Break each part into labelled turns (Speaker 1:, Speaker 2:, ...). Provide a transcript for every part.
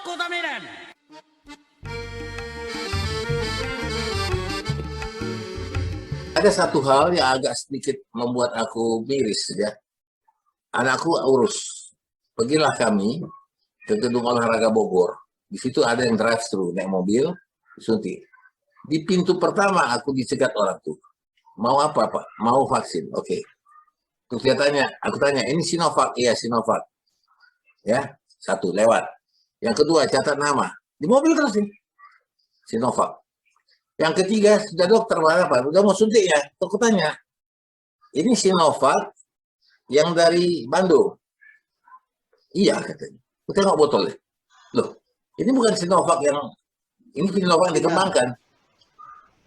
Speaker 1: Kota Medan.
Speaker 2: Ada satu hal yang agak sedikit membuat aku miris ya. Anakku urus. Pergilah kami ke gedung olahraga Bogor. Di situ ada yang drive-thru, naik mobil, disuntik. Di pintu pertama aku dicegat orang tuh. Mau apa, Pak? Mau vaksin. Oke. Terus dia tanya, aku tanya, ini Sinovac? Iya, Sinovac. Ya, satu, lewat. Yang kedua, catat nama. Di mobil terus nih, Sinovac. Yang ketiga, sudah dokter, apa? Udah mau suntik ya? Aku tanya, ini Sinovac yang dari Bandung? Iya, katanya. Aku tengok botolnya. Loh, ini bukan Sinovac yang, ini Sinovac yang dikembangkan.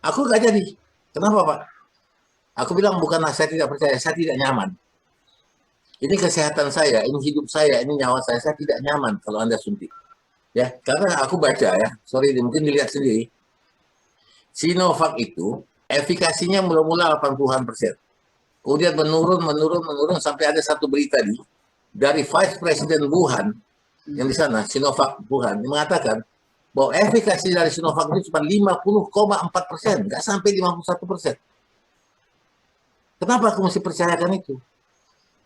Speaker 2: Aku nggak jadi. Kenapa, Pak? Aku bilang, bukanlah saya tidak percaya, saya tidak nyaman. Ini kesehatan saya, ini hidup saya, ini nyawa saya tidak nyaman kalau Anda suntik. Ya, karena aku baca ya, sorry, mungkin dilihat sendiri. Sinovac itu efikasinya mula-mula 80-an%. Kemudian menurun sampai ada satu berita dari Vice President Wuhan yang di sana, Sinovac Wuhan, mengatakan bahwa efikasi dari Sinovac itu cuma 50,4%, nggak sampai 51%. Kenapa aku mesti percayakan itu?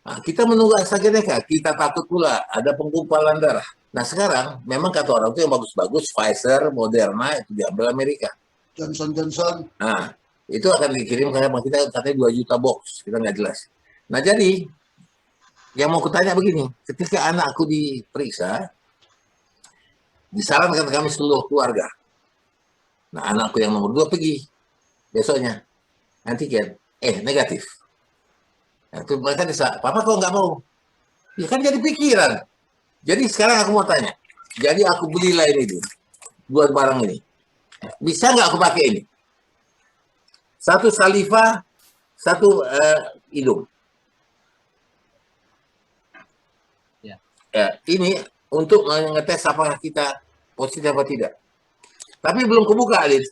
Speaker 2: Nah, kita menunggu AstraZeneca, kita takut pula ada penggumpalan darah. Nah sekarang memang kata orang itu yang bagus-bagus Pfizer, Moderna itu diambil Amerika.
Speaker 3: Johnson.
Speaker 2: Nah itu akan dikirim karena kita katanya 2 juta box, kita nggak jelas. Nah jadi yang mau kutanya begini, ketika anakku diperiksa, disarankan kami seluruh keluarga. Nah anakku yang nomor 2 pergi besoknya antigen, negatif. Nah, itu mereka bisa, papa kok nggak mau? Ya kan jadi pikiran. Jadi sekarang aku mau tanya, jadi aku belilah ini buat barang ini. Bisa nggak aku pakai ini? Satu saliva, satu hidung. Ini untuk mengetes apakah kita positif atau tidak. Tapi belum kebuka, Adit.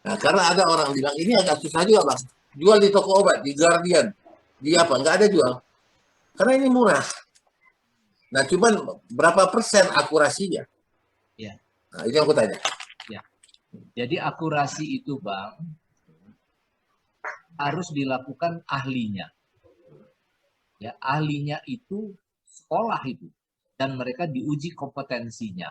Speaker 2: Nah, karena ada orang bilang, ini agak susah juga, Bang. Jual di toko obat, di Guardian, di apa, nggak ada jual. Karena ini murah. Nah, cuman berapa persen akurasinya?
Speaker 4: Ya.
Speaker 2: Nah, itu yang aku tanya.
Speaker 4: Ya. Jadi akurasi itu, Bang, harus dilakukan ahlinya. Ya, ahlinya itu sekolah itu. Dan mereka diuji kompetensinya.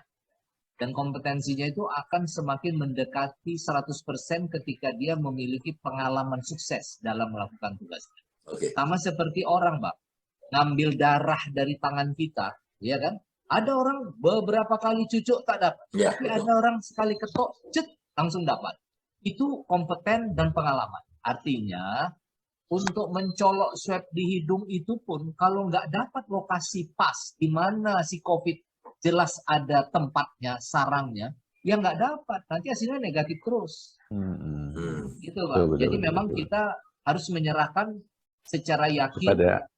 Speaker 4: Dan kompetensinya itu akan semakin mendekati 100% ketika dia memiliki pengalaman sukses dalam melakukan tugasnya.
Speaker 2: Okay.
Speaker 4: Sama seperti orang, Bang. Ngambil darah dari tangan kita, ya kan? Ada orang beberapa kali cucuk tak dapat.
Speaker 2: Ya,
Speaker 4: tapi
Speaker 2: betul.
Speaker 4: ada orang sekali ketok, cet, langsung dapat. Itu kompeten dan pengalaman. Artinya, untuk mencolok swab di hidung itu pun, kalau nggak dapat lokasi pas, di mana si COVID jelas ada tempatnya, sarangnya, ya nggak dapat. Nanti hasilnya negatif terus. Gitu, Pak. Jadi memang kita harus menyerahkan secara yakin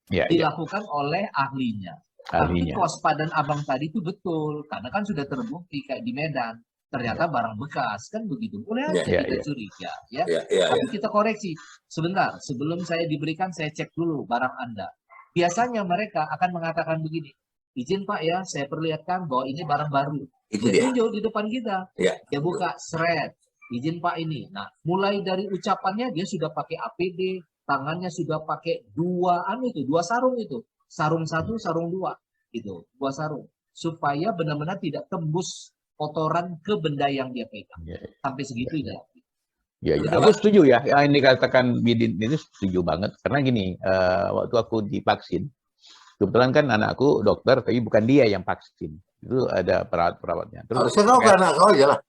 Speaker 4: dilakukan oleh ahlinya. Tapi kewaspadaan abang tadi itu betul, karena kan sudah terbukti kayak di Medan, ternyata barang bekas kan begitu. Boleh aja kita curiga, ya. Tapi kita koreksi sebentar. Sebelum saya diberikan, saya cek dulu barang Anda. Biasanya mereka akan mengatakan begini. Izin Pak ya, saya perlihatkan bahwa ini barang baru. Dia tunjuk di depan kita. Dia buka seret. Izin Pak ini. Nah, mulai dari ucapannya dia sudah pakai APD, tangannya sudah pakai dua sarung itu. Sarung 1, sarung 2 gitu, 2 sarung. Supaya benar-benar tidak tembus kotoran ke benda yang dia pegang. Sampai segitu ya.
Speaker 5: Ya, aku setuju ya. Yang ini dikatakan Bidin itu setuju banget karena gini, waktu aku divaksin kebetulan kan anakku dokter, tapi bukan dia yang vaksin. Itu ada perawat-perawatnya.
Speaker 2: Harusnya kau ke anak kau aja lah.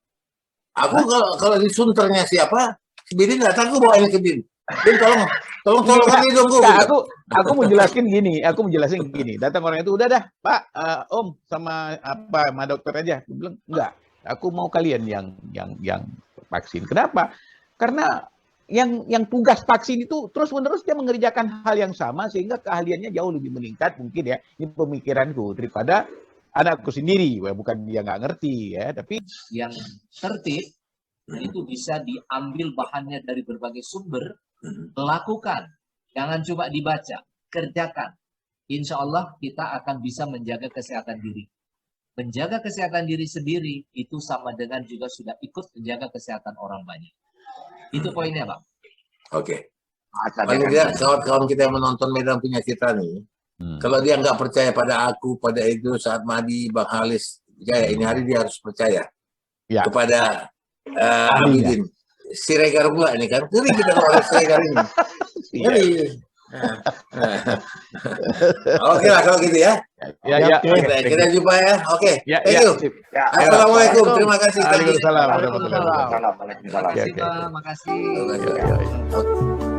Speaker 2: Aku kalau disunternya siapa, si Bidin nggak tahu bawa ini ke Bidin. Bidin tolong hidung gue.
Speaker 5: Aku mau jelasin gini. Datang orang itu, udah dah, Pak, Om sama dokter aja. Aku bilang enggak. Aku mau kalian yang vaksin. Kenapa? Karena yang tugas vaksin itu terus-menerus dia mengerjakan hal yang sama sehingga keahliannya jauh lebih meningkat mungkin ya. Ini pemikiranku daripada anakku sendiri. Bukan dia nggak ngerti ya, tapi
Speaker 4: yang tertib itu bisa diambil bahannya dari berbagai sumber, lakukan. Jangan cuma dibaca, kerjakan. Insya Allah kita akan bisa menjaga kesehatan diri. menjaga kesehatan diri sendiri itu sama dengan juga sudah ikut menjaga kesehatan orang banyak. Itu poinnya, Bang.
Speaker 2: Oke.
Speaker 1: Masa
Speaker 2: Paling
Speaker 1: dia
Speaker 2: tidak kawan-kawan kita yang menonton Medan Punya Citra nih, kalau dia nggak percaya pada aku, pada itu saat Madi, Bang Halis, percaya ini hari dia harus percaya
Speaker 5: Ya.
Speaker 2: kepada
Speaker 5: Ahlinya.
Speaker 2: Abidin. Siregar pula ini kan, ngeri kita kalau ada Siregar ini. Ngeri. Oke lah kalau gitu ya.
Speaker 5: Ya.
Speaker 2: Kita jumpa ya. Oke.
Speaker 5: Ya,
Speaker 2: Thank
Speaker 5: ya.
Speaker 2: you.
Speaker 1: Ya,
Speaker 2: Assalamualaikum. Terima kasih.
Speaker 5: Waalaikumsalam.
Speaker 1: Waalaikumsalam.
Speaker 4: Terima kasih,
Speaker 5: Oke.
Speaker 4: Bang. Makasih.
Speaker 2: Terima kasih.
Speaker 5: Ya.